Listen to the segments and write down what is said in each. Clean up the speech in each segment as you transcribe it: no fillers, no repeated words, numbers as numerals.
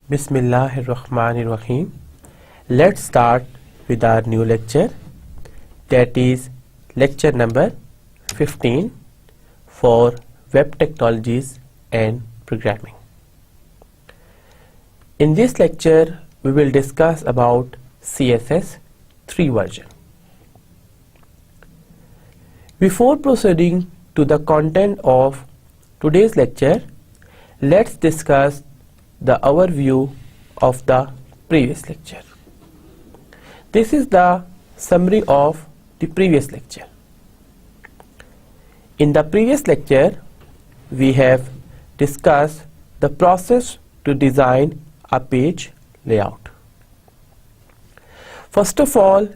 Bismillahirrahmanirrahim. Let's start with our new lecture, that is lecture number 15 for web technologies and programming. In this lecture we will discuss about CSS3 version. Before proceeding to the content of today's lecture, let's discuss the overview of the previous lecture. This is the summary of the previous lecture. In the previous lecture, we have discussed the process to design a page layout. First of all,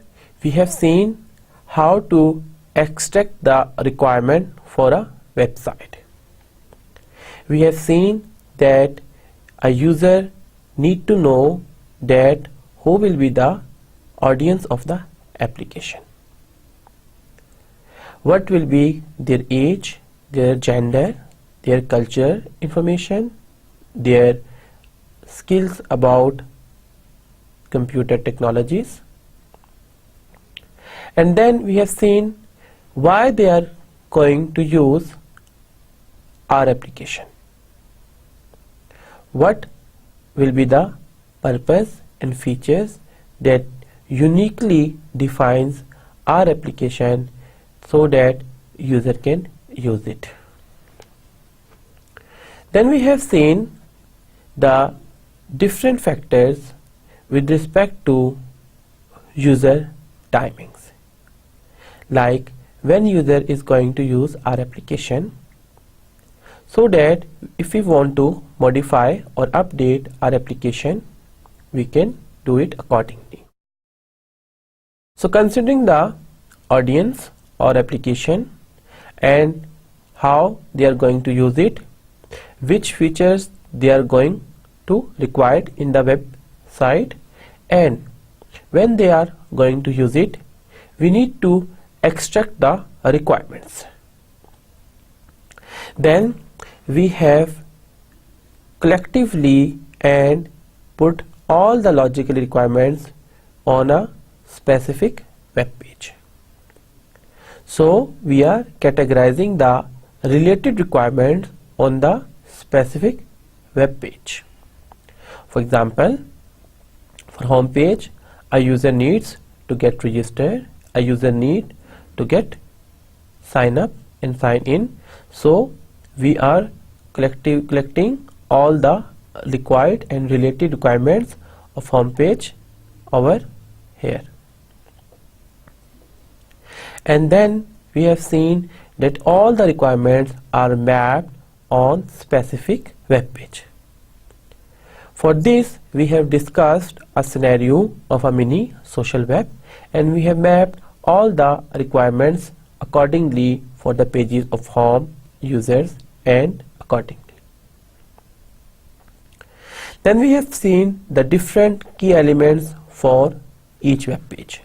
we have seen how to extract the requirement for a website. We have seen that a user need to know that who will be the audience of the application. What will be their age, their gender, their culture information, their skills about computer technologies. And then we have seen why they are going to use our application. What will be the purpose and features that uniquely defines our application so that user can use it. Then we have seen the different factors with respect to user timings, like when user is going to use our application, so that if we want to modify or update our application, we can do it accordingly. So considering the audience or application and how they are going to use it, which features they are going to require in the website, and when they are going to use it, we need to extract the requirements. Then we have collectively and put all the logical requirements on a specific web page. So we are categorizing the related requirements on the specific web page. For example, for home page, a user needs to get registered, a user need to get sign up and sign in. So we are collecting all the required and related requirements of home page over here. And then we have seen that all the requirements are mapped on specific web page. For this, we have discussed a scenario of a mini social web, and we have mapped all the requirements accordingly for the pages of home, users, and accordingly. Then we have seen the different key elements for each web page.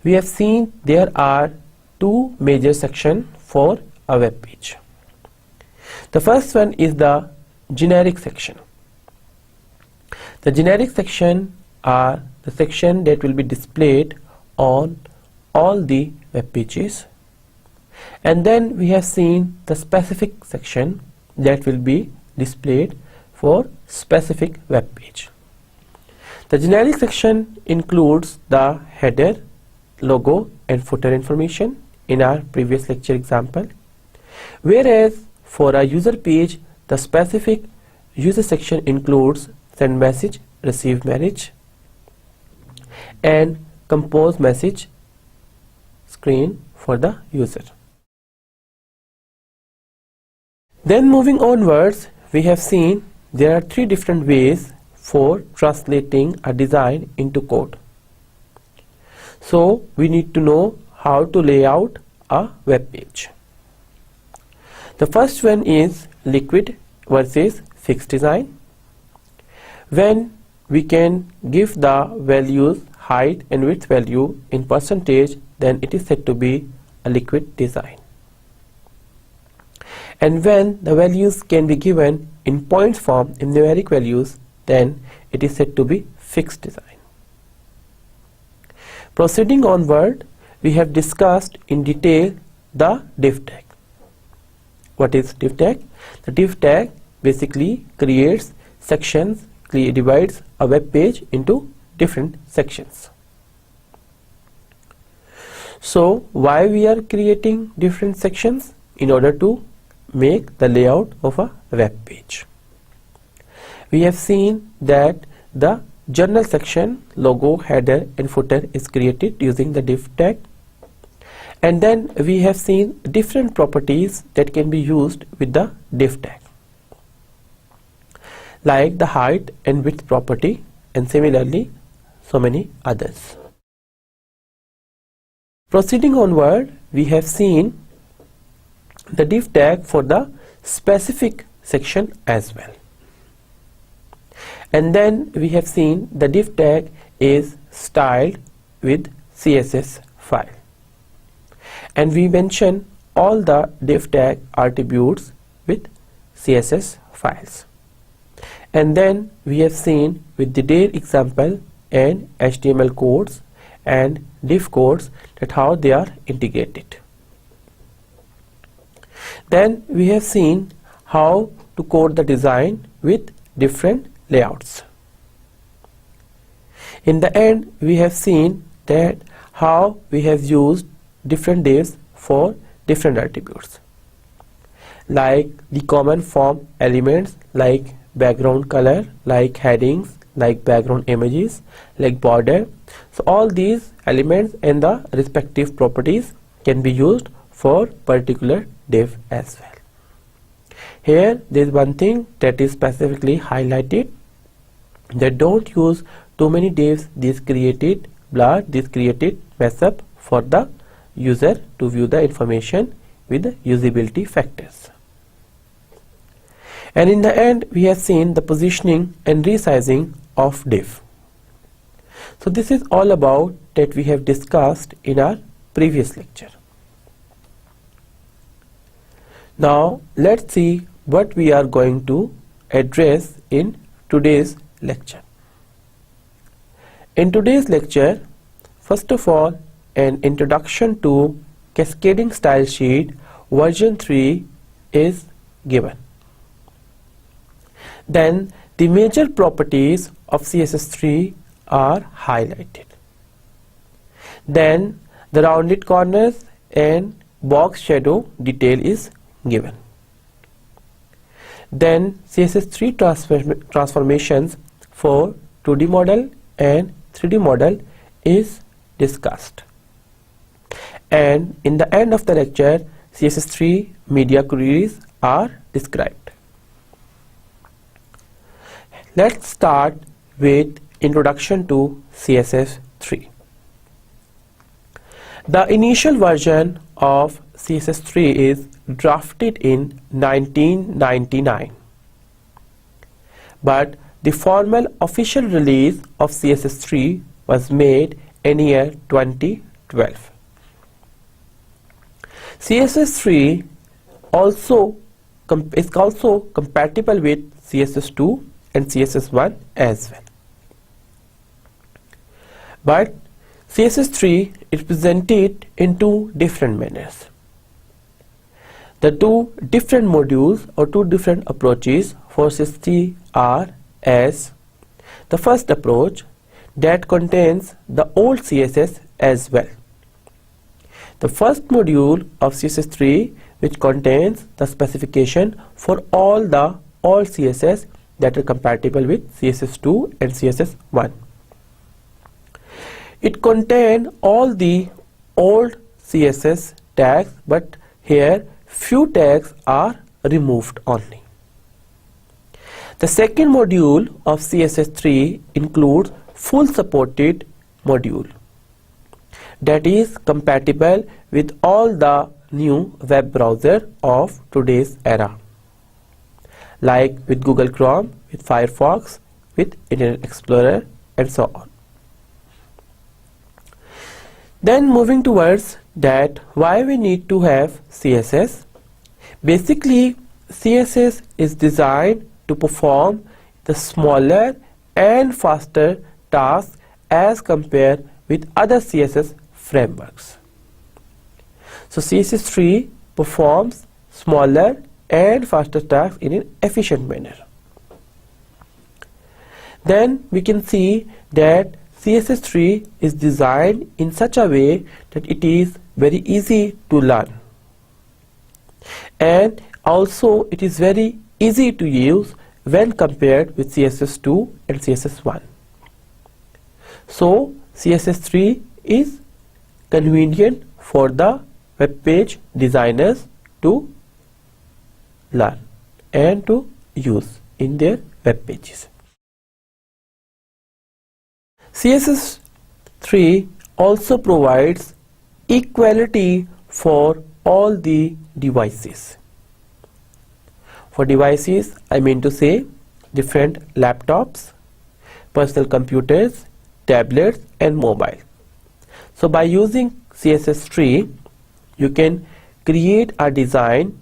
We have seen there are two major sections for a web page. The first one is the generic section. The generic section are the section that will be displayed on all the web pages. And then we have seen the specific section that will be displayed for specific web page. The generic section includes the header, logo and footer information in our previous lecture example, whereas for a user page, the specific user section includes send message, receive message, and compose message screen for the user. Then moving onwards, we have seen there are three different ways for translating a design into code. So we need to know how to lay out a web page. The first one is liquid versus fixed design. When we can give the values height and width value in percentage, then it is said to be a liquid design. And when the values can be given in points form in numeric values, then it is said to be fixed design. Proceeding onward, we have discussed in detail the div tag. What is div tag? The div tag basically creates sections, divides a web page into different sections. So why we are creating different sections? In order to make the layout of a web page. We have seen that the journal section, logo, header and footer is created using the div tag. And then we have seen different properties that can be used with the div tag, like the height and width property, and similarly so many others. Proceeding onward, we have seen the div tag for the specific section as well. And then we have seen the div tag is styled with CSS file. And we mention all the div tag attributes with CSS files. And then we have seen with the detailed example and HTML codes and div codes that how they are integrated. Then we have seen how to code the design with different layouts. In the end, we have seen that how we have used different divs for different attributes, like the common form elements like background color, like headings, like background images, like border. So all these elements and the respective properties can be used for particular div as well. Here there is one thing that is specifically highlighted, that don't use too many divs. This created blur, this created mess up for the user to view the information with the usability factors. And in the end, we have seen the positioning and resizing of div. So this is all about that we have discussed in our previous lecture. Now let's see what we are going to address in today's lecture. In today's lecture, first of all, an introduction to cascading style sheet version 3 is given. Then the major properties of CSS3 are highlighted. Then the rounded corners and box shadow detail is given. Then CSS3 transformations for 2D model and 3D model is discussed. And in the end of the lecture, CSS3 media queries are described. Let's start with introduction to CSS3. The initial version of CSS3 is drafted in 1999, but the formal official release of CSS3 was made in year 2012. CSS3 is also compatible with CSS2 and CSS1 as well. But CSS3 is presented in two different manners. The two different modules or two different approaches for CSS3 are as the first approach that contains the old CSS as well. The first module of CSS3 which contains the specification for all the old CSS that are compatible with CSS2 and CSS1. It contains all the old CSS tags, but here few tags are removed only. The second module of CSS3 includes full supported module that is compatible with all the new web browser of today's era, like with Google Chrome, with Firefox, with Internet Explorer and so on. Then moving towards that why we need to have CSS. Basically CSS is designed to perform the smaller and faster tasks as compared with other CSS frameworks. So CSS3 performs smaller and faster tasks in an efficient manner. Then we can see that CSS3 is designed in such a way that it is very easy to learn, and also it is very easy to use when compared with CSS2 and CSS1. So CSS3 is convenient for the web page designers to learn and to use in their web pages. CSS3 also provides equality for all the devices. For devices, I mean to say different laptops, personal computers, tablets and mobile. So by using CSS3, you can create a design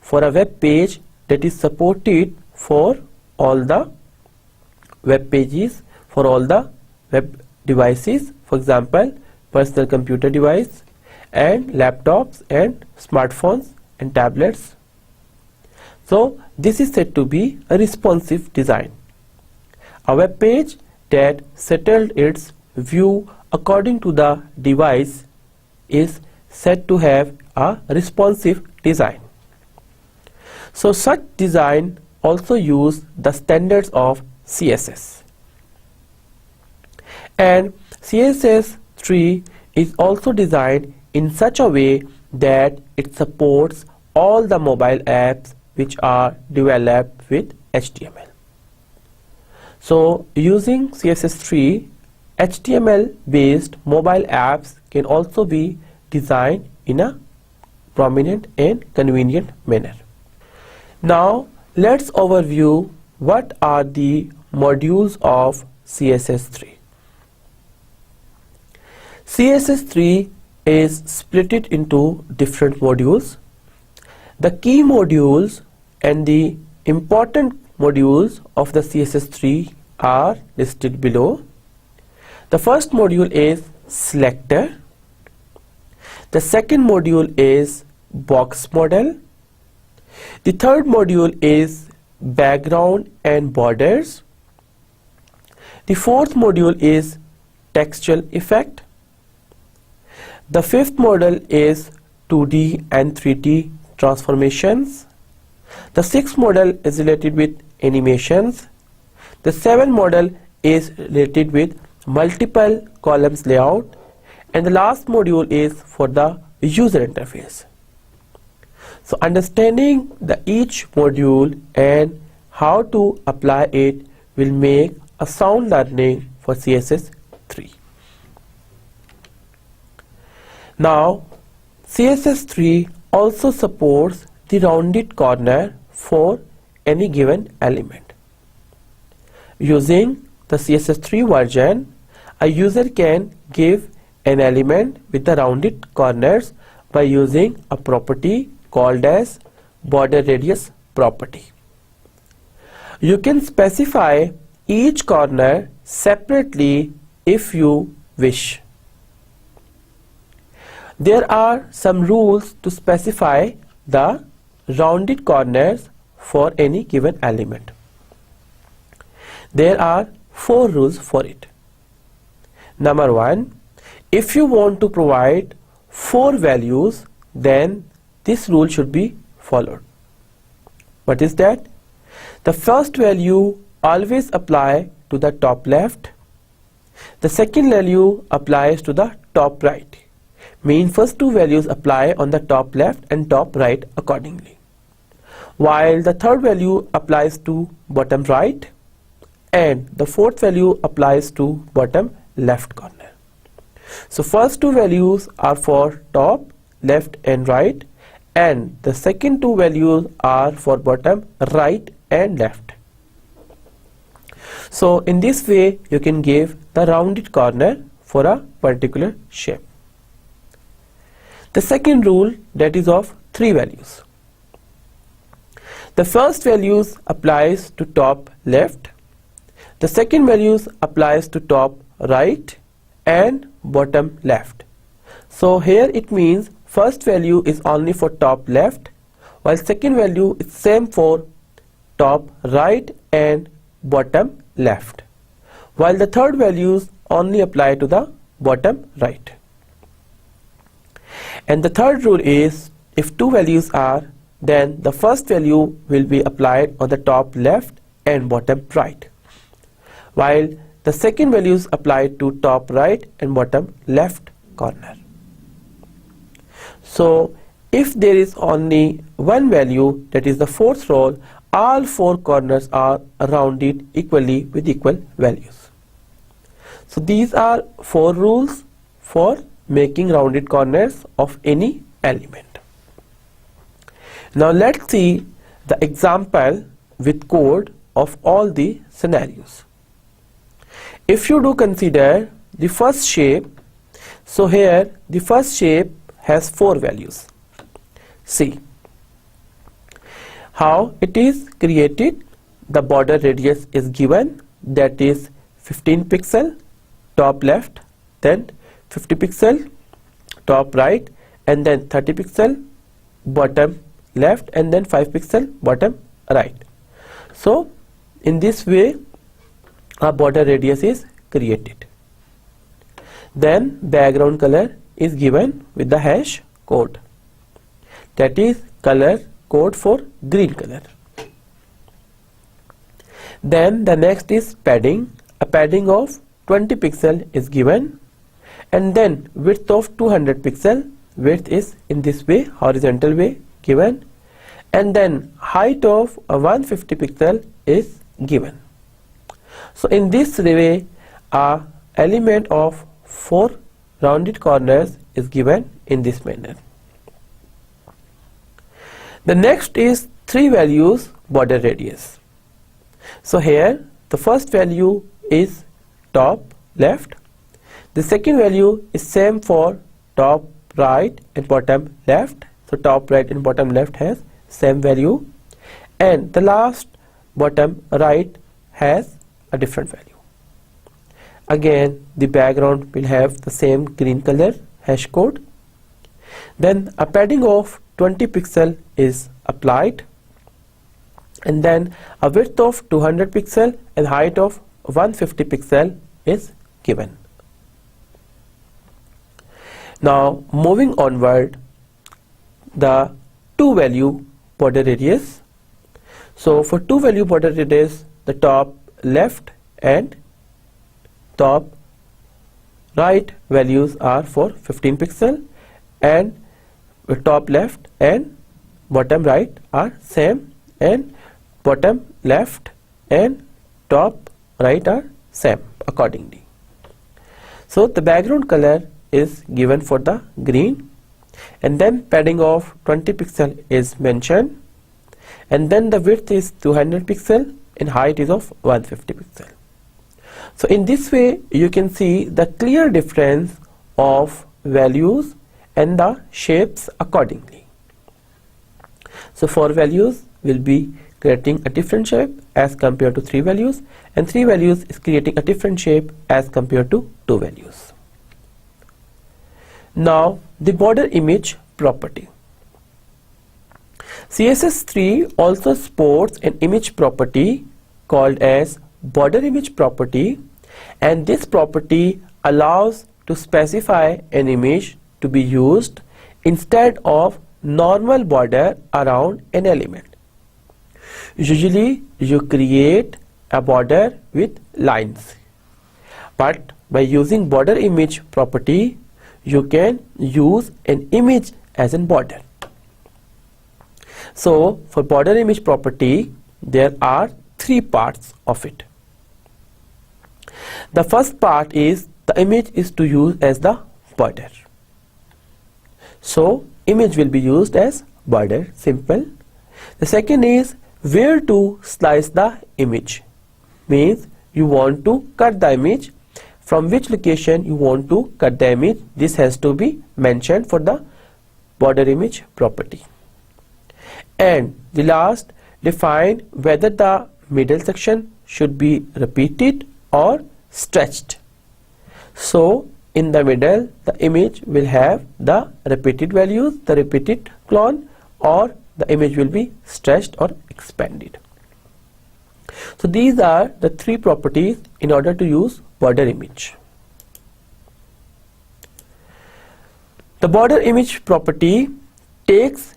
for a web page that is supported for all the web pages, for all the web devices, for example personal computer device and laptops and smartphones and tablets. So this is said to be a responsive design. A web page that settled its view according to the device is said to have a responsive design. So such design also use the standards of CSS. And CSS3 is also designed in such a way that it supports all the mobile apps which are developed with HTML. So using CSS3, HTML based mobile apps can also be designed in a prominent and convenient manner. Now let's overview what are the modules of CSS3. CSS3 is split into different modules. The key modules and the important modules of the CSS3 are listed below. The first module is selector. The second module is box model. The third module is background and borders. The fourth module is textual effect. The fifth model is 2D and 3D transformations. The sixth model is related with animations. The seventh model is related with multiple columns layout. And the last module is for the user interface. So understanding each module and how to apply it will make a sound learning for CSS3. Now CSS3 also supports the rounded corner for any given element. Using the CSS3 version, a user can give an element with the rounded corners by using a property called as border radius property. You can specify each corner separately if you wish. There are some rules to specify the rounded corners for any given element. There are 4 rules for it. Number 1, if you want to provide 4 values, then this rule should be followed. What is that? The first value always apply to the top left. The second value applies to the top right. Mean first 2 values apply on the top left and top right accordingly, while the third value applies to bottom right and the fourth value applies to bottom left corner. So first 2 values are for top, left and right, and the second 2 values are for bottom, right and left. So in this way you can give the rounded corner for a particular shape. The second rule, that is of 3 values. The first values applies to top left, The second values applies to top right and bottom left. So here it means first value is only for top left, while second value is same for top right and bottom left, while the third values only apply to the bottom right. And the third rule is, if two values are, then the first value will be applied on the top left and bottom right, while the second value is applied to top right and bottom left corner. So if there is only one value, that is the fourth row, all four corners are rounded equally with equal values. So these are four rules for making rounded corners of any element. Now let's see the example with code of all the scenarios. If you do consider the first shape, so here the first shape has four values. See how it is created. The border radius is given, that is 15 pixel top left, then 50 pixel top right, and then 30 pixel bottom left, and then 5 pixel bottom right. So in this way a border radius is created. Then background color is given with the hash code, that is color code for green color. Then the next is padding. A padding of 20 pixel is given, and then width of 200 pixel, width is in this way, horizontal way given, and then height of 150 pixel is given. So in this way a element of four rounded corners is given in this manner. The next is three values border radius. So here the first value is top left, the second value is same for top right and bottom left, so top right and bottom left has same value, and the last bottom right has a different value. Again the background will have the same green color hash code. Then a padding of 20 pixel is applied, and then a width of 200 pixel and height of 150 pixel is given. Now moving onward, the two value border radius. So for two value border radius, the top left and top right values are for 15 pixel, and top left and bottom right are same, and bottom left and top right are same accordingly. So the background color is given for the green, and then padding of 20 pixel is mentioned, and then the width is 200 pixel and height is of 150 pixel. So in this way you can see the clear difference of values and the shapes accordingly. So 4 values will be creating a different shape as compared to 3 values, and 3 values is creating a different shape as compared to 2 values. Now the border image property. CSS3 also supports an image property called as border image property, and this property allows to specify an image to be used instead of normal border around an element. Usually you create a border with lines, but by using border image property you can use an image as a border. So for border image property there are 3 parts of it. The first part is the image is to use as the border. So image will be used as border, simple. The second is where to slice the image, means you want to cut the image, from which location you want to cut the image, this has to be mentioned for the border image property. And the last, define whether the middle section should be repeated or stretched. So in the middle the image will have the repeated values, the repeated clone, or the image will be stretched or expanded. So these are the three properties in order to use border image. The border image property takes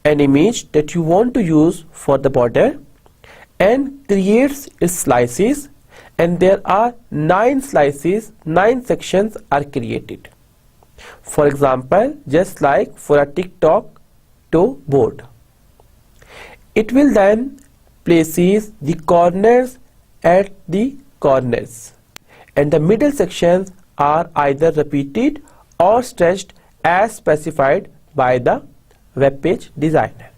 an image that you want to use for the border and creates its slices, and there are 9 slices, 9 sections are created. For example, just like for a TikTok to board. It will then places the corners at the corners, and the middle sections are either repeated or stretched as specified by the web page designer.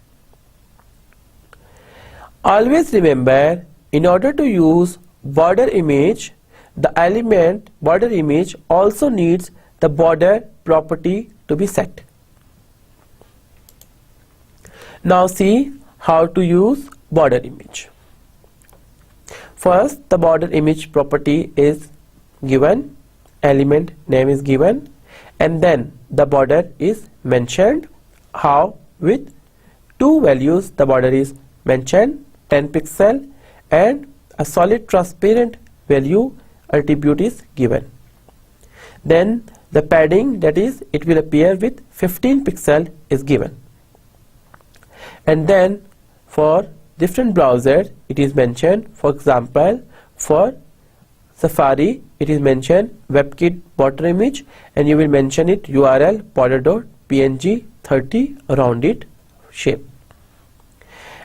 Always remember, in order to use border image, the element border image also needs the border property to be set. Now see how to use border image. First, the border image property is given, element name is given, and then the border is mentioned. How? With 2 values the border is mentioned, 10 pixel, and a solid transparent value attribute is given. Then the padding, that is, it will appear with 15 pixel is given. And then for different browsers it is mentioned. For example, for Safari it is mentioned WebKit border image, and you will mention it URL border.png 30 rounded shape.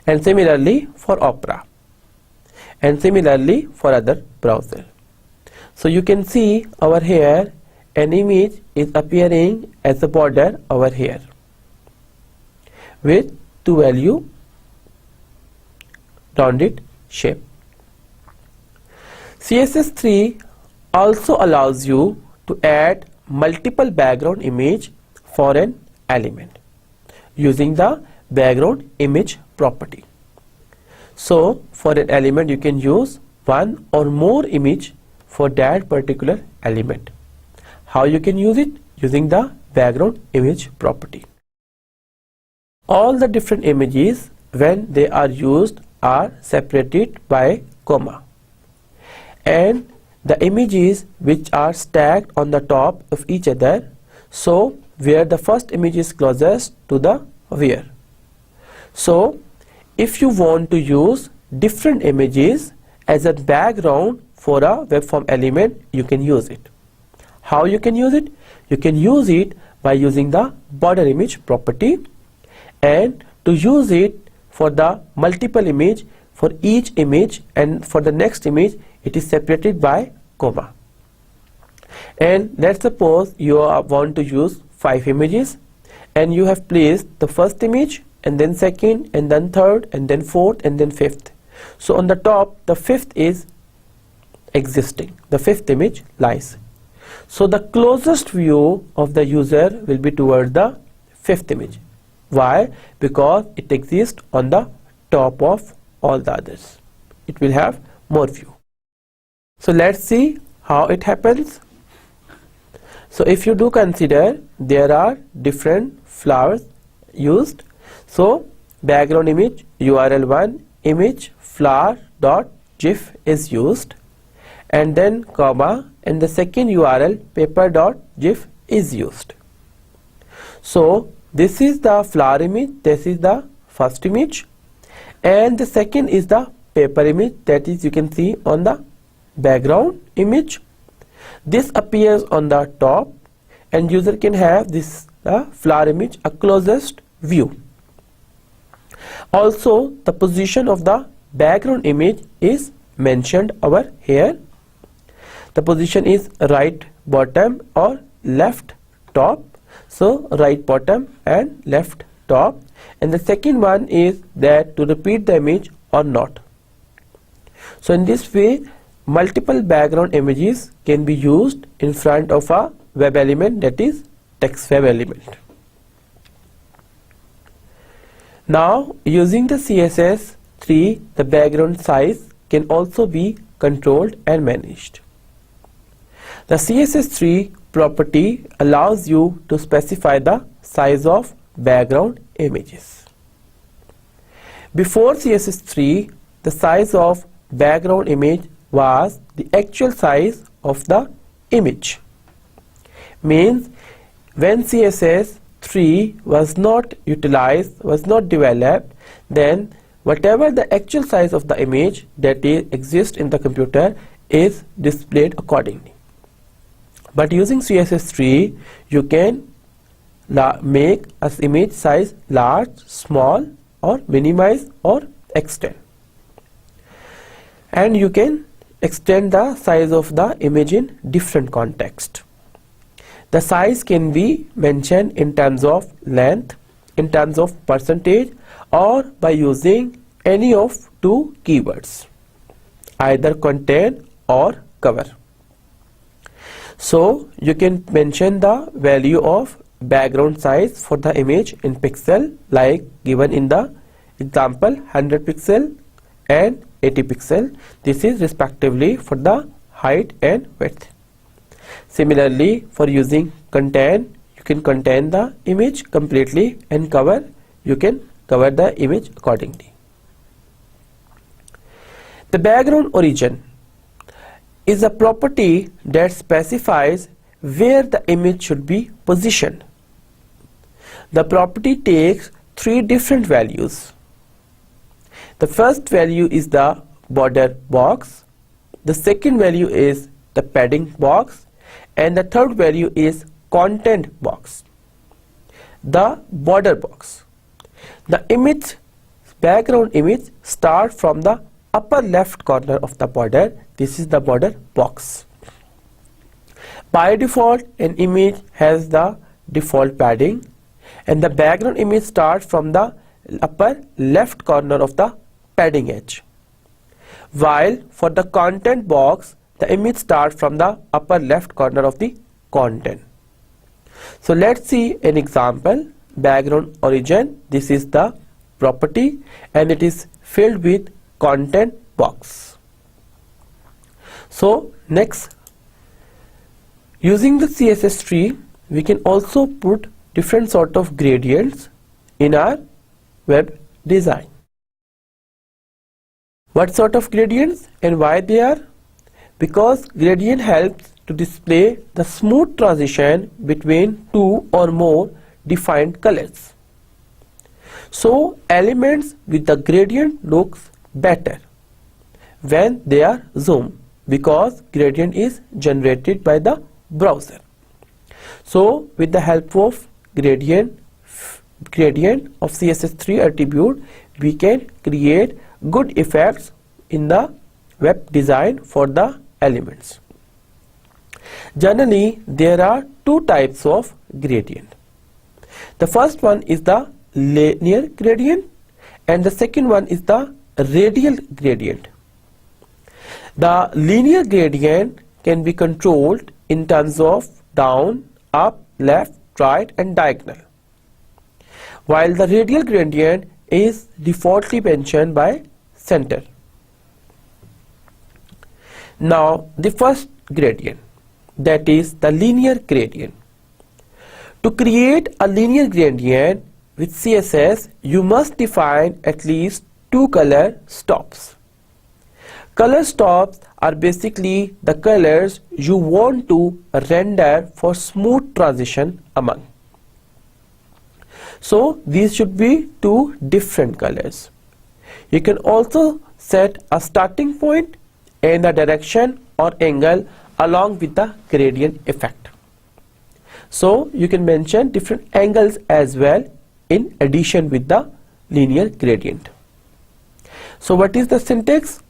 And similarly for Opera, and similarly for other browser. So you can see over here an image is appearing as a border over here with 2 value rounded shape. CSS3 also allows you to add multiple background image for an element using the background image property. So for an element you can use one or more image for that particular element. How you can use it? Using the background image property. All the different images, when they are used, are separated by comma, and the images which are stacked on the top of each other, so where the first image is closest to the where. So if you want to use different images as a background for a web form element, you can use it. How you can use it? You can use it by using the border image property, and to use it for the multiple image, for each image and for the next image it is separated by comma. And let's suppose you want to use 5 images, and you have placed the first image and then second and then third and then fourth and then fifth. So on the top the fifth is existing, the fifth image lies. So the closest view of the user will be towards the fifth image. Why? Because it exists on the top of all the others. It will have more view. So let's see how it happens. So if you do consider, there are different flowers used. So background image URL1 image flower.gif is used, and then comma, and the second URL paper.gif is used. So this is the flower image, this is the first image, and the second is the paper image, that is you can see on the background image. This appears on the top, and user can have this flower image a closest view. Also the position of the background image is mentioned over here. The position is right bottom or left top. So right bottom and left top, and the second one is that to repeat the image or not. So in this way multiple background images can be used in front of a web element, that is text web element. Now using the CSS3, the background size can also be controlled and managed. The CSS3 property allows you to specify the size of background images. Before CSS3, the size of background image was the actual size of the image. Means when CSS3 was not utilized, was not developed, then whatever the actual size of the image that exists in the computer is displayed accordingly. But using CSS3, you can make an image size large, small, or minimize or extend. And you can extend the size of the image in different context. The size can be mentioned in terms of length, in terms of percentage, or by using any of two keywords, either contain or cover. So you can mention the value of background size for the image in pixel, like given in the example 100 pixel and 80 pixel. This is respectively for the height and width. Similarly, for using contain, you can contain the image completely, and cover, you can cover the image accordingly. The background origin is a property that specifies where the image should be positioned. The property takes three different values. The first value is the border box, the second value is the padding box, and the third value is content box. The border box. The image, background image, starts from the upper left corner of the border. This is the border box. By default, an image has the default padding, and the background image starts from the upper left corner of the padding edge. While for the content box, the image starts from the upper left corner of the content. So let's see an example. Background origin, this is the property, and it is filled with content box. So next, using the CSS3, we can also put different sort of gradients in our web design. What sort of gradients and why they are? Because gradient helps to display the smooth transition between two or more defined colors. So elements with the gradient looks better when they are zoomed, because gradient is generated by the browser. So with the help of gradient of CSS3 attribute, we can create good effects in the web design for the elements. Generally, there are two types of gradient. The first one is the linear gradient, and the second one is the radial gradient. The linear gradient can be controlled in terms of down, up, left, right, and diagonal, while the radial gradient is defaultly mentioned by center. Now the first gradient, that is the linear gradient. To create a linear gradient with CSS, you must define at least two color stops. Color stops are basically the colors you want to render for smooth transition among. So these should be two different colors. You can also set a starting point and the direction or angle along with the gradient effect. So you can mention different angles as well in addition with the linear gradient. So what is the syntax?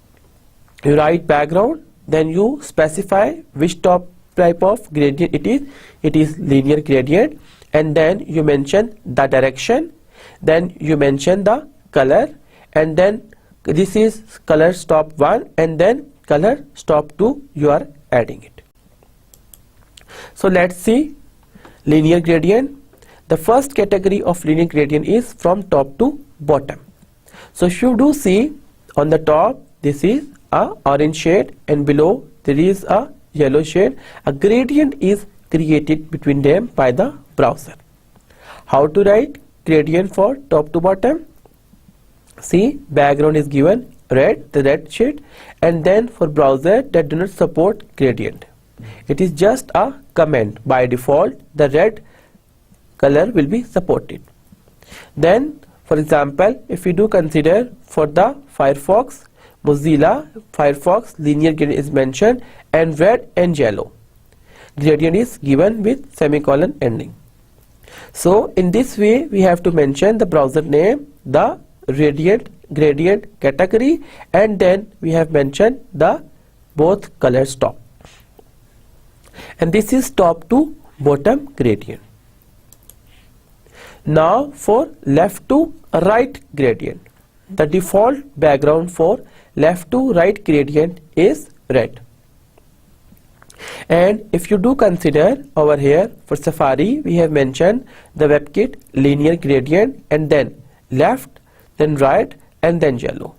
You write background, then you specify which type of gradient it is. It is linear gradient, and then you mention the direction, then you mention the color, and then this is color stop 1, and then color stop 2 you are adding it. So let's see linear gradient. The first category of linear gradient is from top to bottom. So if you do see on the top, this is a orange shade and below there is a yellow shade. A gradient is created between them by the browser. How to write gradient for top to bottom? See, background is given red, the red shade, and then for browser that do not support gradient, it is just a comment. By default the red color will be supported. Then for example, if we do consider for the Firefox, Mozilla Firefox, linear gradient is mentioned and red and yellow. Gradient is given with semicolon ending. So in this way we have to mention the browser name, the gradient category, and then we have mentioned the both colors top. And this is top to bottom gradient. Now for left to right gradient. The default background for left to right gradient is red. And if you do consider over here for Safari, we have mentioned the WebKit linear gradient and then left, then right, and then yellow.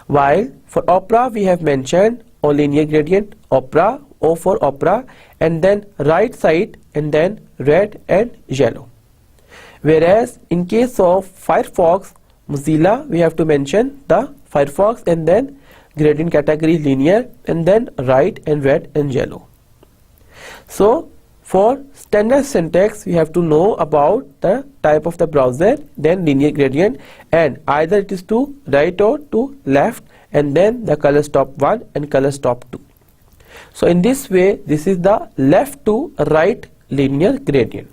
While for Opera we have mentioned O linear gradient, Opera, O for Opera, and then right side and then red and yellow. Whereas in case of Firefox, Mozilla, we have to mention the Firefox and then gradient category linear and then right and red and yellow. So for standard syntax we have to know about the type of the browser, then linear gradient, and either it is to right or to left, and then the color stop 1 and color stop 2. So in this way this is the left to right linear gradient.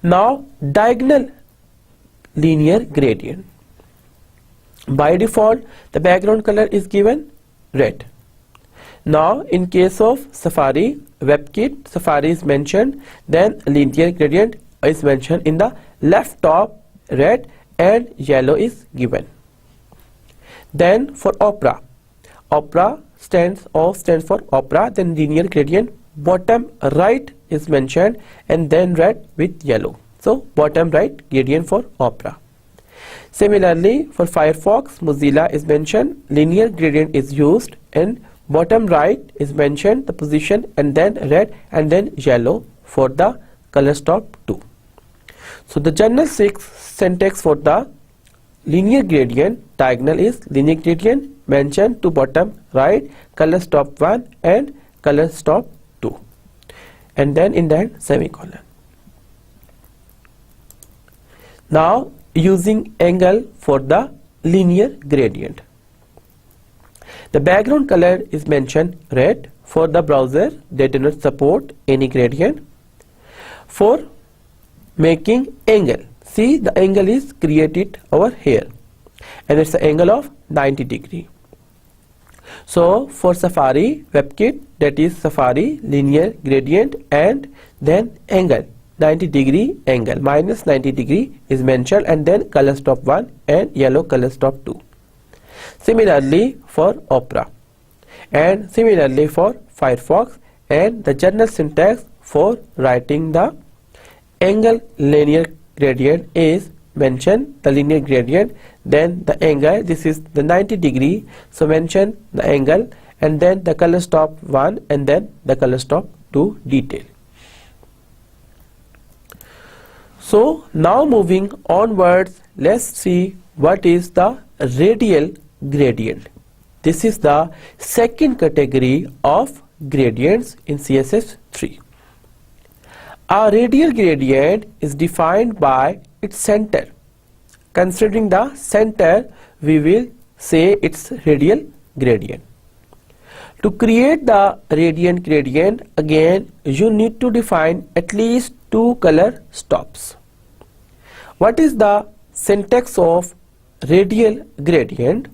Now diagonal linear gradient. By default the background color is given red. Now in case of Safari, WebKit, Safari is mentioned, then linear gradient is mentioned in the left top, red and yellow is given. Then for Opera, Opera stands for Opera, then linear gradient bottom right is mentioned and then red with yellow. So bottom right gradient for Opera. Similarly for Firefox, Mozilla is mentioned, linear gradient is used, and bottom right is mentioned the position and then red and then yellow for the color stop 2. So the general syntax for the linear gradient diagonal is linear gradient mentioned to bottom right, color stop 1 and color stop 2, and then in that semicolon. Now using angle for the linear gradient. The background color is mentioned red. For the browser they do not support any gradient. For making angle, see the angle is created over here and it's an angle of 90 degree. So for Safari, WebKit, that is Safari linear gradient and then angle 90 degree angle, minus 90 degree is mentioned and then color stop 1 and yellow color stop 2. Similarly for Opera and similarly for Firefox, and the general syntax for writing the angle linear gradient is mention the linear gradient, then the angle, this is the 90 degree, so mention the angle and then the color stop 1 and then the color stop 2 detail. So now moving onwards, let's see what is the radial gradient. This is the second category of gradients in CSS3. A radial gradient is defined by its center. Considering the center, we will say its radial gradient. To create the radial gradient, again you need to define at least 2 color stops. What is the syntax of radial gradient?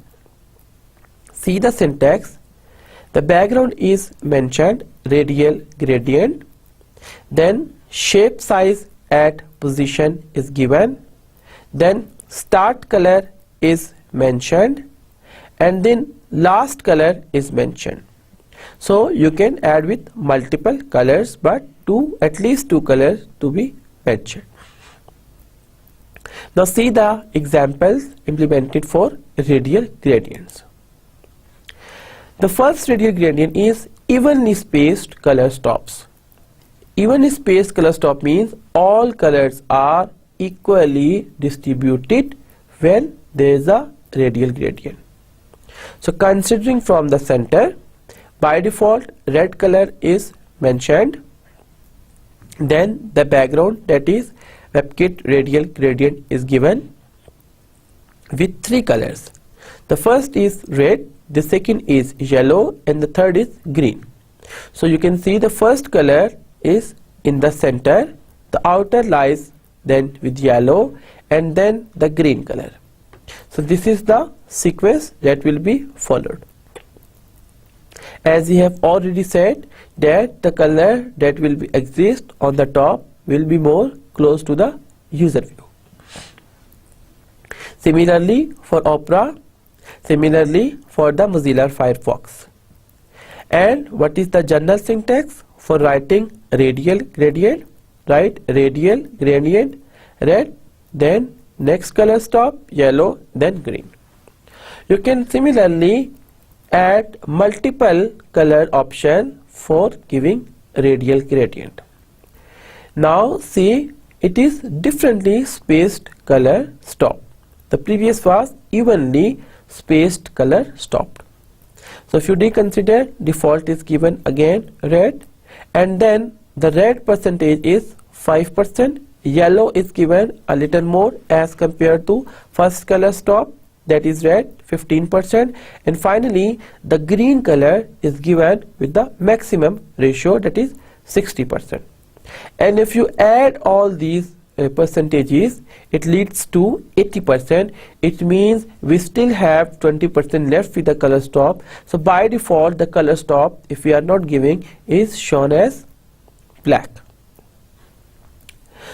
See the syntax. The background is mentioned radial gradient, then shape size at position is given, then start color is mentioned, and then last color is mentioned. So you can add with multiple colors, but at least 2 colors to be mentioned. Now see the examples implemented for radial gradients. The first radial gradient is evenly spaced color stops. Evenly spaced color stop means all colors are equally distributed when there is a radial gradient. So considering from the center, by default red color is mentioned. Then the background, that is WebKit radial gradient, is given with three colors. The first is red, the second is yellow, and the third is green. So you can see the first color is in the center, the outer lies then with yellow, and then the green color. So this is the sequence that will be followed. As we have already said that the color that will be exist on the top will be more close to the user view. Similarly for Opera, similarly for the Mozilla Firefox. And what is the general syntax for writing radial gradient? Write radial gradient red, then next color stop yellow, then green. You can similarly add multiple color option for giving radial gradient. Now see, it is differently spaced color stop. The previous was evenly spaced color stopped. So if you reconsider, default is given again red, and then the red percentage is 5%, yellow is given a little more as compared to first color stop, that is red, 15%, and finally the green color is given with the maximum ratio, that is 60%. And if you add all these percentages, it leads to 80%. It means we still have 20% left with the color stop. So by default the color stop, if we are not giving, is shown as black.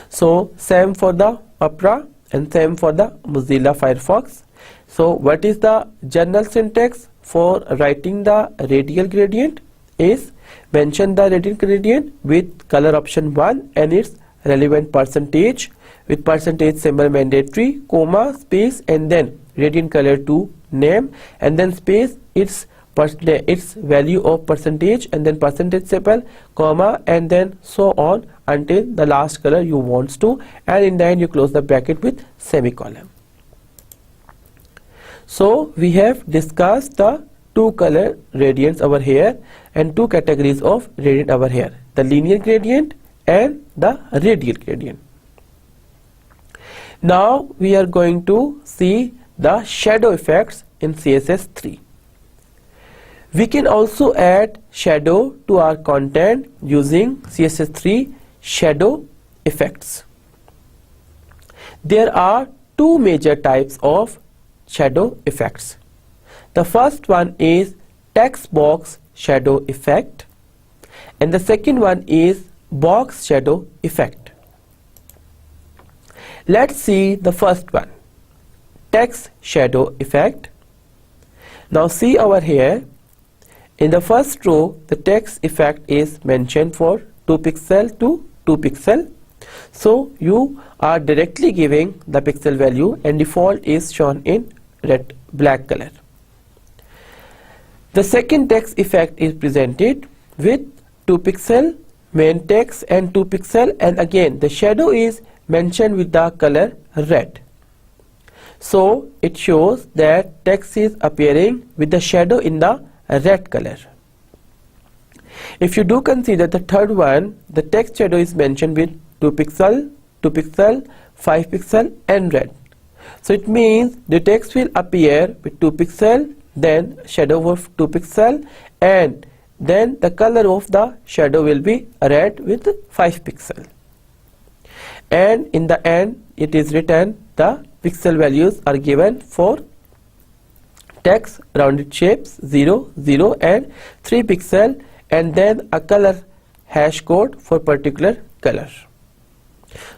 So same for the Opera and same for the Mozilla Firefox. So what is the general syntax for writing the radial gradient? Is mention the radial gradient with color option 1 and its relevant percentage, with percentage symbol mandatory, comma, space, and then gradient color to name, and then space its value of percentage, and then percentage symbol, comma, and then so on until the last color you wants to, and in the end you close the bracket with semicolon. So we have discussed the two color gradients over here and two categories of gradient over here, the linear gradient and the radial gradient. Now we are going to see the shadow effects in CSS3. We can also add shadow to our content using CSS3 shadow effects. There are two major types of shadow effects. The first one is text box shadow effect, and the second one is box shadow effect. Let's see the first one, text shadow effect. Now see over here, in the first row the text effect is mentioned for 2 pixel to 2 pixel. So you are directly giving the pixel value, and default is shown in black color. The second text effect is presented with 2 pixel main text and 2 pixel, and again the shadow is mentioned with the color red. So it shows that text is appearing with the shadow in the red color. If you do consider the third one, the text shadow is mentioned with 2 pixel, 2 pixel, 5 pixel, and red. So it means the text will appear with 2 pixel, then shadow of 2 pixel, and then the color of the shadow will be red with 5 pixel. And in the end it is written the pixel values are given for text rounded shapes 0, 0 and 3 pixel, and then a color hash code for particular color.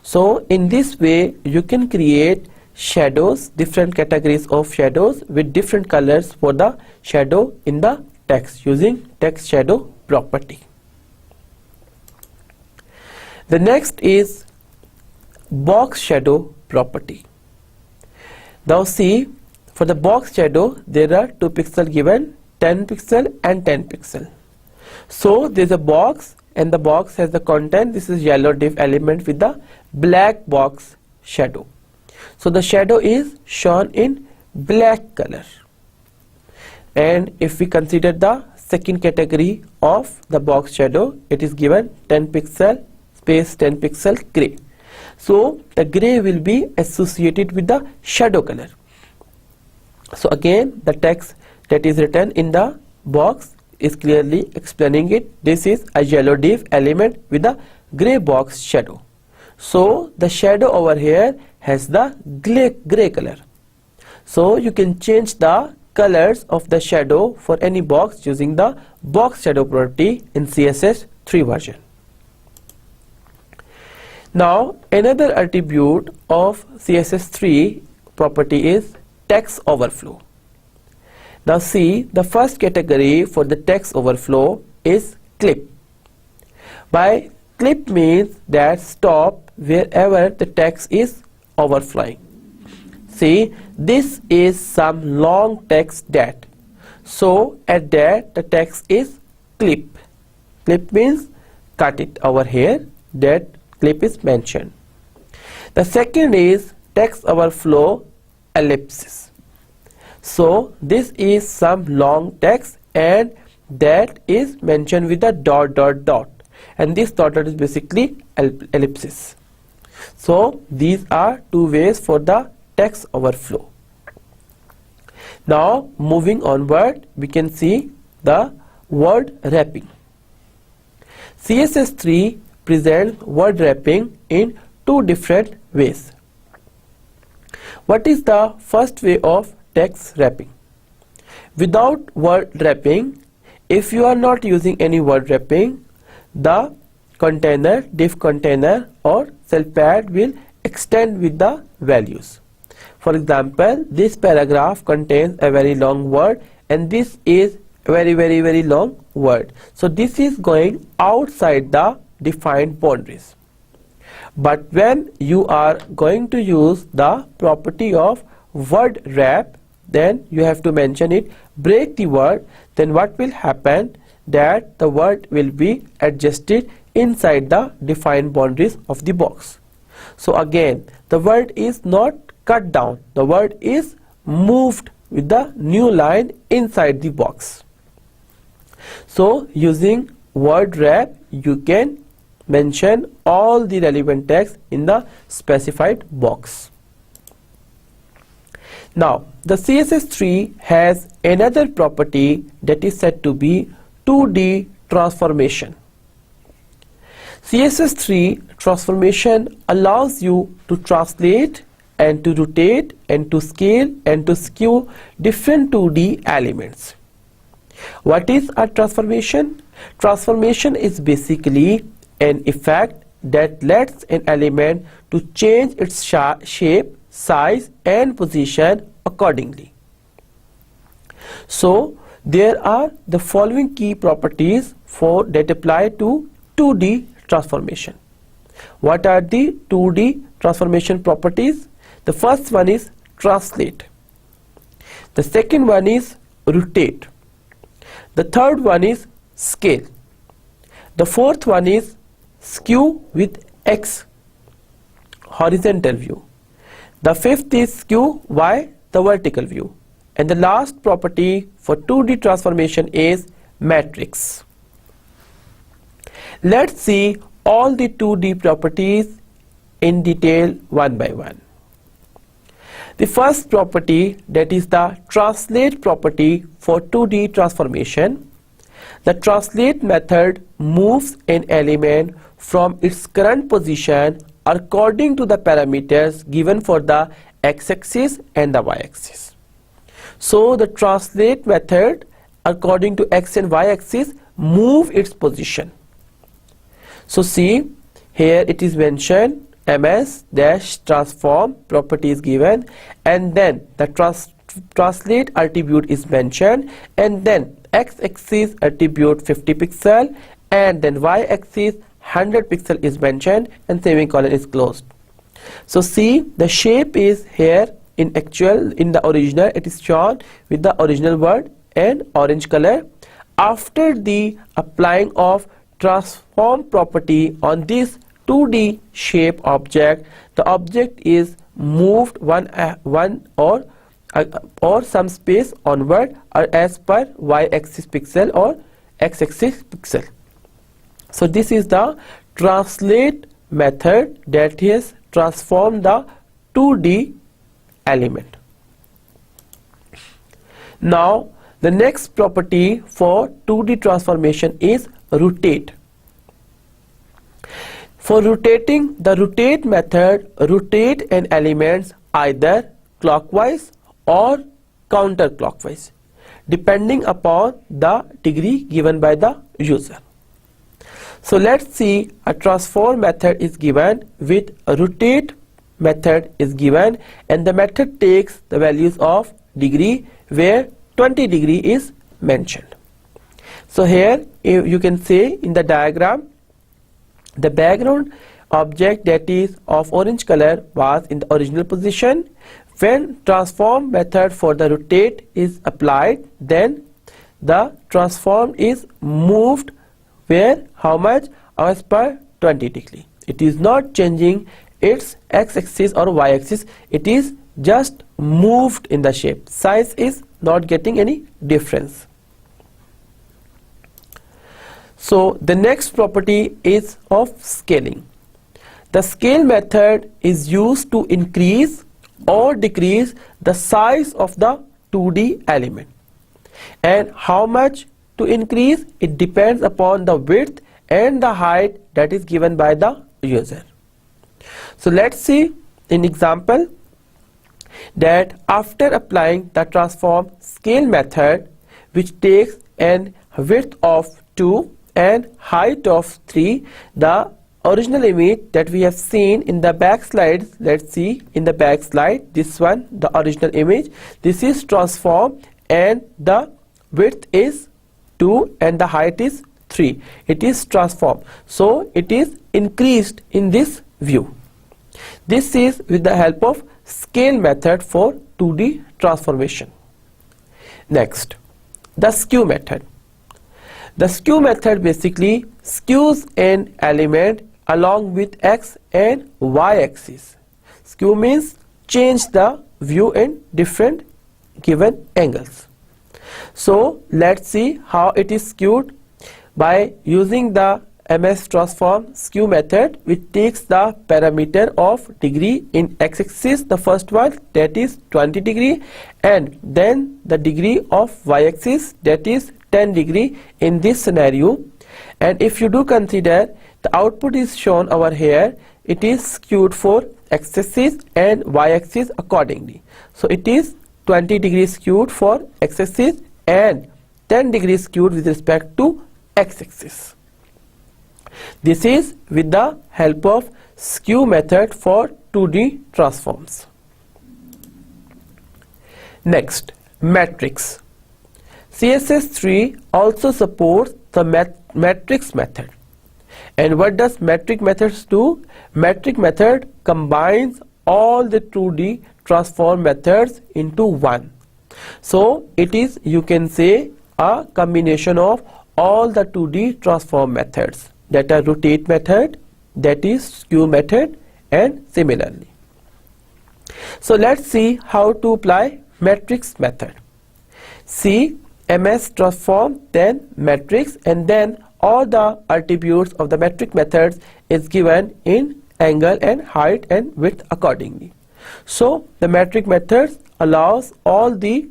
So in this way you can create shadows, different categories of shadows with different colors for the shadow in the text using text shadow property. The next is box shadow property. Now see, for the box shadow there are 2 pixels given, 10 pixel and 10 pixel. So there is a box and the box has the content. This is yellow div element with the black box shadow. So the shadow is shown in black color. And if we consider the second category of the box shadow, it is given 10 pixel space 10 pixel gray. So the gray will be associated with the shadow color. So again the text that is written in the box is clearly explaining it. This is a yellow div element with a gray box shadow. So the shadow over here has the gray color. So you can change the colors of the shadow for any box using the box shadow property in CSS3 version. Now another attribute of CSS3 property is text overflow. Now see, the first category for the text overflow is clip. By clip means that stop wherever the text is overflowing. See, this is some long text that. So at that the text is clip. Clip means cut it over here, that clip is mentioned. The second is text overflow ellipsis. So this is some long text and that is mentioned with a dot dot dot, and this dot dot is basically ellipsis. So these are two ways for the text overflow. Now moving onward, we can see the word wrapping. CSS3 presents word wrapping in two different ways. What is the first way of text wrapping? Without word wrapping, if you are not using any word wrapping, the container, div container or cell pad will extend with the values. For example, this paragraph contains a very long word and this is very long word. So this is going outside the defined boundaries. But when you are going to use the property of word wrap, then you have to mention it, break the word, then what will happen, that the word will be adjusted inside the defined boundaries of the box. So again, the word is not cut down, the word is moved with the new line inside the box. So using word wrap, you can mention all the relevant text in the specified box. Now the CSS3 has another property that is said to be 2D transformation. CSS3 transformation allows you to translate and to rotate and to scale and to skew different 2D elements. What is a transformation? Transformation is basically an effect that lets an element to change its shape, size and position accordingly. So there are the following key properties that apply to 2D transformation. What are the 2D transformation properties? The first one is translate. The second one is rotate. The third one is scale. The fourth one is skew with X, horizontal view. The fifth is skew Y, the vertical view. And the last property for 2D transformation is matrix. Let's see all the 2D properties in detail one by one. The first property, that is the translate property for 2D transformation. The translate method moves an element from its current position according to the parameters given for the x-axis and the y-axis. So the translate method according to x and y-axis move its position. So see, here it is mentioned ms-transform property is given, and then the translate attribute is mentioned, and then x-axis attribute 50 pixel, and then y-axis 100 pixel is mentioned, and semicolon is closed. So see, the shape is here in the original it is shown with the original word and orange color. After the applying of transform property on this 2D shape object, the object is moved one or some space onward or as per y-axis pixel or x-axis pixel. So this is the translate method that is transform the 2D element. Now the next property for 2D transformation is rotate. For rotating, the rotate method rotate an element either clockwise or counterclockwise depending upon the degree given by the user. So let's see, a transform method is given with a rotate method is given, and the method takes the values of degree where 20 degree is mentioned. So here you can say in the diagram, the background object that is of orange color was in the original position. When transform method for the rotate is applied, then the transform is moved where how much as per 20 degree. It is not changing its x-axis or y-axis, it is just moved in the shape. Size is not getting any difference. So the next property is of scaling. The scale method is used to increase or decrease the size of the 2D element. And how much to increase? It depends upon the width and the height that is given by the user. So let's see in example that after applying the transform scale method, which takes an width of 2 and height of 3, the original image that we have seen in the back slides, let's see in the back slide, this one, the original image, this is transformed and the width is 2 and the height is 3. It is transformed, so it is increased in this view. This is with the help of scale method for 2D transformation. Next, the skew method. The skew method basically skews an element along with x and y axis. Skew means change the view in different given angles. So let's see how it is skewed by using the MS transform skew method, which takes the parameter of degree in x-axis, the first one that is 20 degree, and then the degree of y-axis that is 10 degree in this scenario. And if you do consider, the output is shown over here, it is skewed for x-axis and y-axis accordingly. So it is 20 degrees skewed for x-axis and 10 degrees skewed with respect to x-axis. This is with the help of skew method for 2D transforms. Next, matrix. CSS3 also supports the matrix method. And what does matrix methods do? Matrix method combines all the 2D transform methods into one. So it is, you can say, a combination of all the 2D transform methods, that are rotate method, that is skew method, and similarly. So let's see how to apply matrix method. See MS transform, then matrix, and then all the attributes of the matrix methods is given in angle and height and width accordingly. So the matrix methods allows all the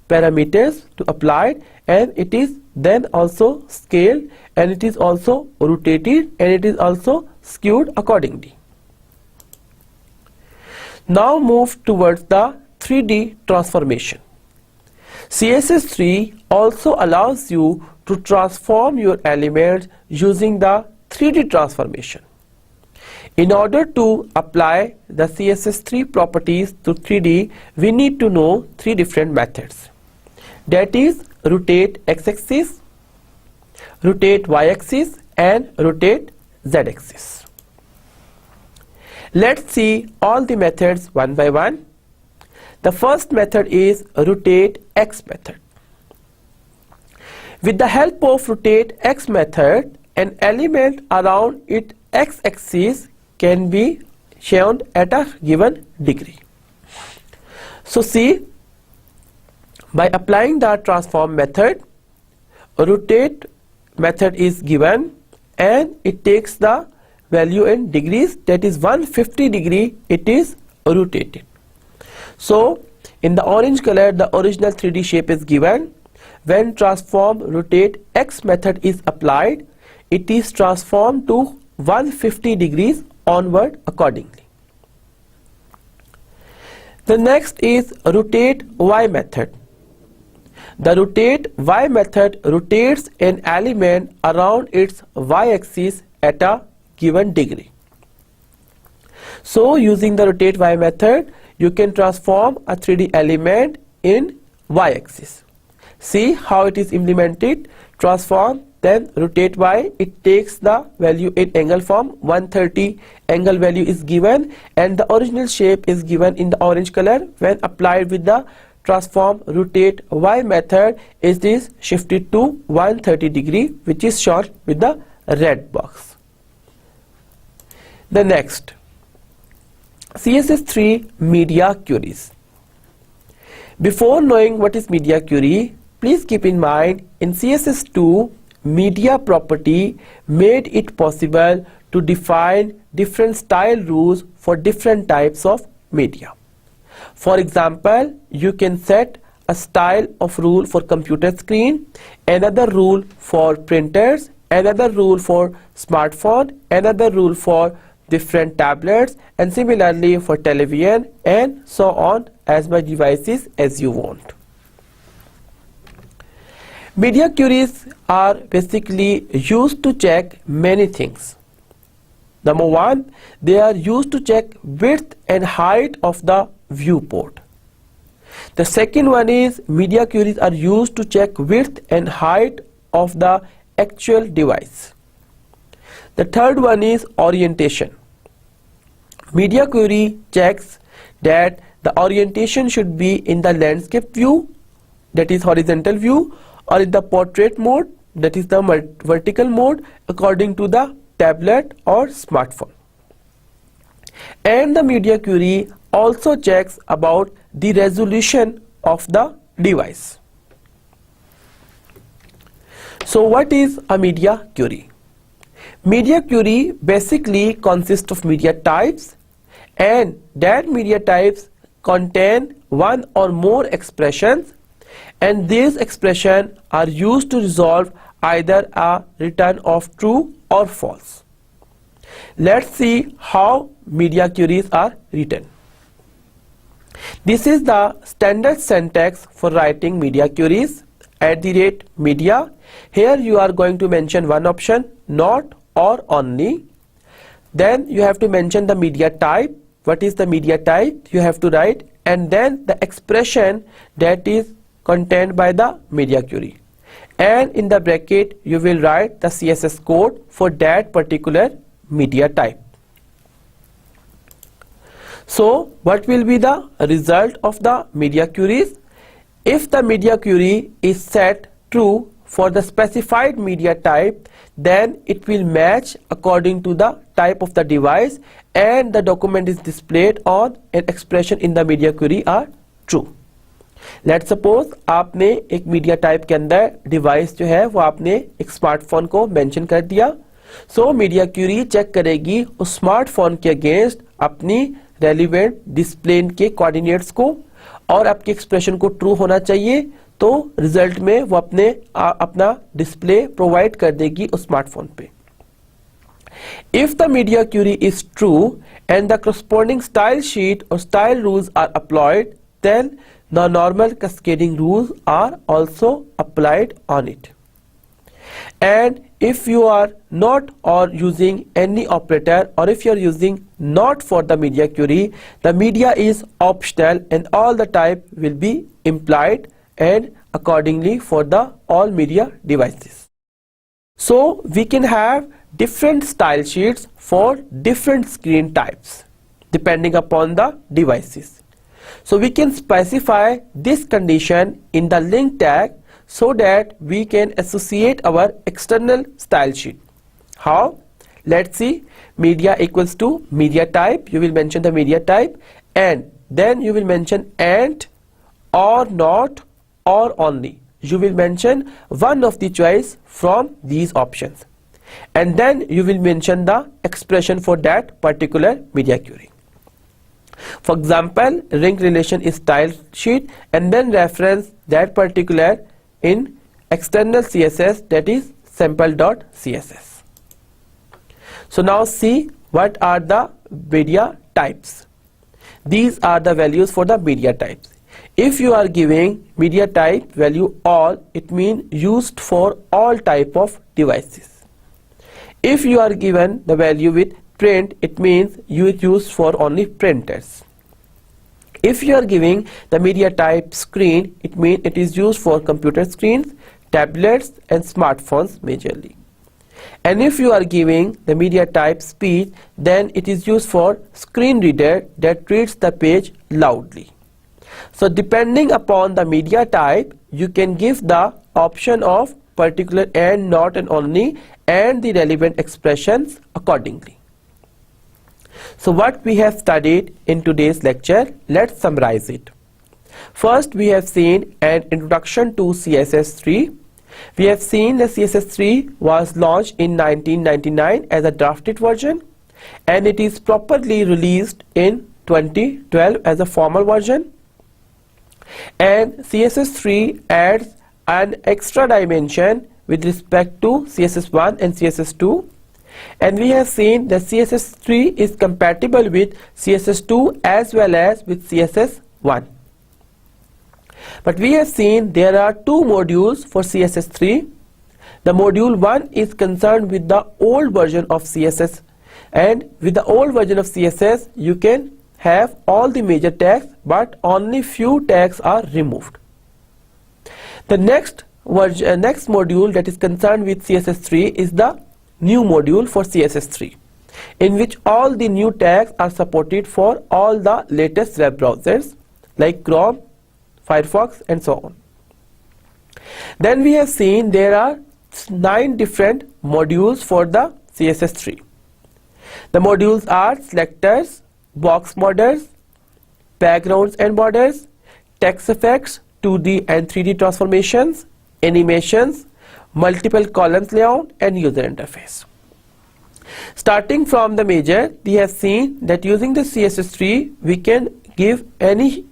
parameters to apply, and it is then also scaled, and it is also rotated, and it is also skewed accordingly. Now move towards the 3D transformation. CSS3 also allows you to transform your elements using the 3D transformation. In order to apply the CSS3 properties to 3D, we need to know three different methods. That is rotate x-axis, rotate y-axis, and rotate z-axis. Let's see all the methods one by one. The first method is rotate X method. With the help of rotate X method, an element around its x-axis can be shown at a given degree. So see, by applying the transform method, rotate method is given and it takes the value in degrees, that is 150 degree it is rotated. So in the orange color the original 3D shape is given. When transform rotate X method is applied, it is transformed to 150 degrees onward accordingly. The next is rotate Y method. The rotate Y method rotates an element around its y-axis at a given degree. So using the rotate Y method, you can transform a 3D element in y-axis. See how it is implemented. Transform, then rotate Y, it takes the value in angle form, 130 angle value is given and the original shape is given in the orange color. When applied with the transform rotate Y method, it is shifted to 130 degree, which is shown with the red box. The next, CSS3 media queries. Before knowing what is media query, please keep in mind in CSS2 media property made it possible to define different style rules for different types of media. For example, you can set a style of rule for computer screen, another rule for printers, another rule for smartphone, another rule for different tablets, and similarly for television, and so on as many devices as you want. Media queries are basically used to check many things. Number one, they are used to check width and height of the viewport. The second one is media queries are used to check width and height of the actual device. The third one is orientation. Media query checks that the orientation should be in the landscape view, that is horizontal view, or in the portrait mode, that is the vertical mode, according to the tablet or smartphone. And the media query also checks about the resolution of the device. So what is a media query? Media query basically consists of media types, and that media types contain one or more expressions, and these expressions are used to resolve either a return of true or false. Let's see how media queries are written. This is the standard syntax for writing media queries. @media. Here you are going to mention one option, not or only. Then you have to mention the media type. What is the media type? You have to write, and then the expression that is contained by the media query. And in the bracket you will write the CSS code for that particular media type. So what will be the result of the media queries? If the media query is set true for the specified media type, then it will match according to the type of the device, and the document is displayed on an expression in the media query are true. Let's suppose आपने एक media type के अंदर device जो है वो आपने एक smartphone को मेंशन कर दिया. सो मीडिया क्यूरी चेक करेगी उस स्मार्टफोन के अगेंस्ट अपनी रेलिवेंट डिस्प्ले के कोऑर्डिनेट्स को, और आपके एक्सप्रेशन को ट्रू होना चाहिए, तो रिजल्ट में वो अपना डिस्प्ले प्रोवाइड कर देगी उस स्मार्टफोन पे. If the media query is true and the corresponding style sheet or style rules are applied, then the normal cascading rules are also applied on it. And if you are not or using any operator, or if you are using not for the media query, the media is optional and all the type will be implied and accordingly for the all media devices. So we can have different style sheets for different screen types depending upon the devices. So we can specify this condition in the link tag so that we can associate our external style sheet. How? Let's see. Media equals to media type. You will mention the media type, and then you will mention and, or not, or only. You will mention one of the choice from these options, and then you will mention the expression for that particular media query. For example, ring relation is style sheet, and then reference that particular in external CSS, that is sample.css. So now see what are the media types. These are the values for the media types. If you are giving media type value all, it means used for all type of devices. If you are given the value with print, it means you use for only printers. If you are giving the media type screen, it means it is used for computer screens, tablets and smartphones majorly. And if you are giving the media type speech, then it is used for screen reader that reads the page loudly. So depending upon the media type, you can give the option of particular and, not and only, and the relevant expressions accordingly. So what we have studied in today's lecture, let's summarize it. First, we have seen an introduction to CSS3. We have seen that CSS3 was launched in 1999 as a drafted version, and it is properly released in 2012 as a formal version. And CSS3 adds an extra dimension with respect to CSS1 and CSS2. And we have seen that CSS3 is compatible with CSS2 as well as with CSS1. But we have seen there are two modules for CSS3. The module 1 is concerned with the old version of CSS, and with the old version of CSS you can have all the major tags, but only few tags are removed. The next module that is concerned with CSS3 is the new module for CSS3, in which all the new tags are supported for all the latest web browsers like Chrome, Firefox and so on. Then we have seen there are 9 different modules for the CSS3. The modules are selectors, box borders, backgrounds and borders, text effects, 2D and 3D transformations, animations, multiple columns layout and user interface. Starting from the major, we have seen that using the CSS3 we can give any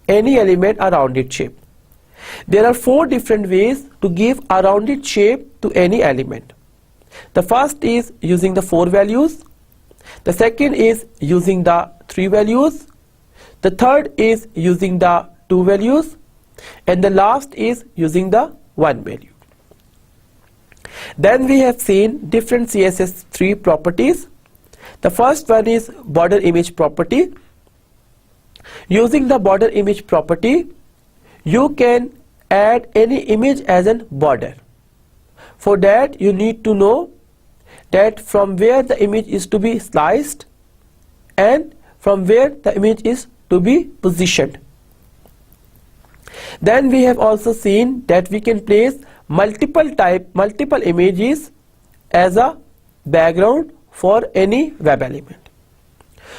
element a rounded shape. There are 4 different ways to give a rounded shape to any element. The first is using the 4 values. The second is using the 3 values. The third is using the 2 values. And the last is using the 1 value. Then we have seen different CSS3 properties. The first one is border image property. Using the border image property, you can add any image as a border. For that you need to know that from where the image is to be sliced and from where the image is to be positioned. Then we have also seen that we can place multiple images as a background for any web element.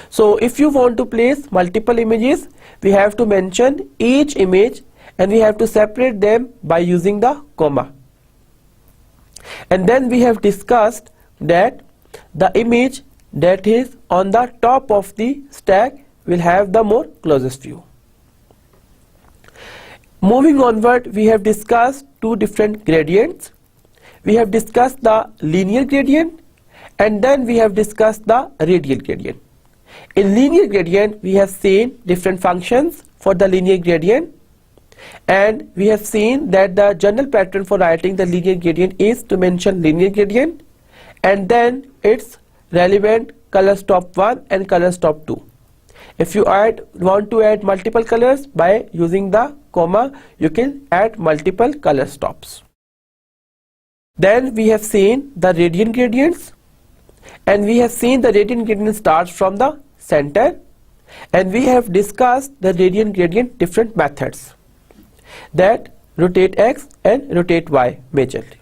So if you want to place multiple images, we have to mention each image and we have to separate them by using the comma. And then we have discussed that the image that is on the top of the stack will have the more closest view. Moving onward, we have discussed 2 different gradients. We have discussed the linear gradient and then we have discussed the radial gradient. In linear gradient, we have seen different functions for the linear gradient, and we have seen that the general pattern for writing the linear gradient is to mention linear gradient and then its relevant color stop 1 and color stop 2. If you want to add multiple colors, by using the comma you can add multiple color stops. Then we have seen the radial gradients, and we have seen the radial gradient starts from the center and we have discussed the radial gradient different methods, that rotate X and rotate Y majorly.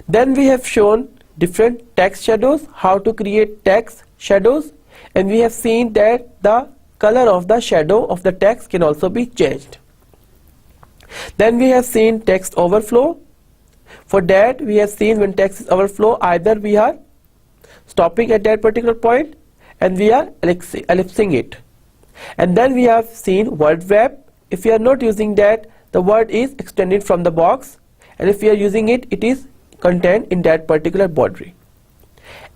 Then we have shown different text shadows, how to create text shadows, and we have seen that the color of the shadow of the text can also be changed. Then we have seen text overflow. For that we have seen when text is overflow, either we are stopping at that particular point and we are ellipsing it. And then we have seen word wrap. If we are not using that, the word is extended from the box, and if we are using it, it is contained in that particular boundary.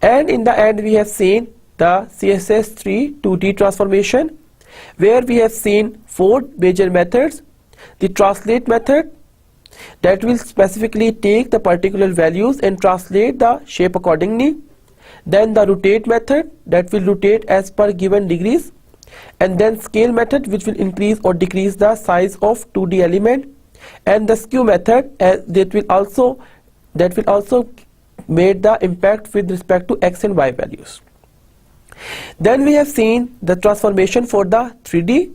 And in the end we have seen the CSS3 2D transformation, where we have seen 4 major methods. The translate method, that will specifically take the particular values and translate the shape accordingly. Then the rotate method, that will rotate as per given degrees. And then scale method, which will increase or decrease the size of 2D element. And the skew method, that will also made the impact with respect to X and Y values. Then we have seen the transformation for the 3D,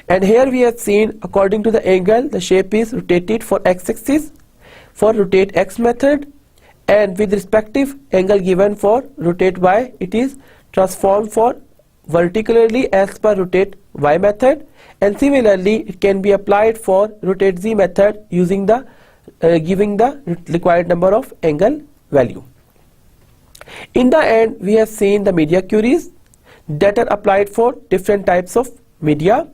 and here we have seen according to the angle the shape is rotated for X axis for rotate X method, and with respective angle given for rotate Y, it is transformed for vertically as per rotate Y method, and similarly it can be applied for rotate Z method using the giving the required number of angle value. In the end we have seen the media queries that are applied for different types of media,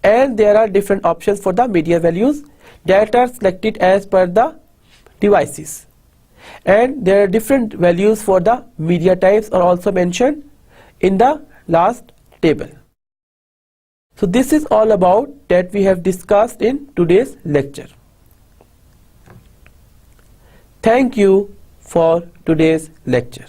and there are different options for the media values that are selected as per the devices, and there are different values for the media types are also mentioned in the last table. So this is all about that we have discussed in today's lecture. Thank you for today's lecture.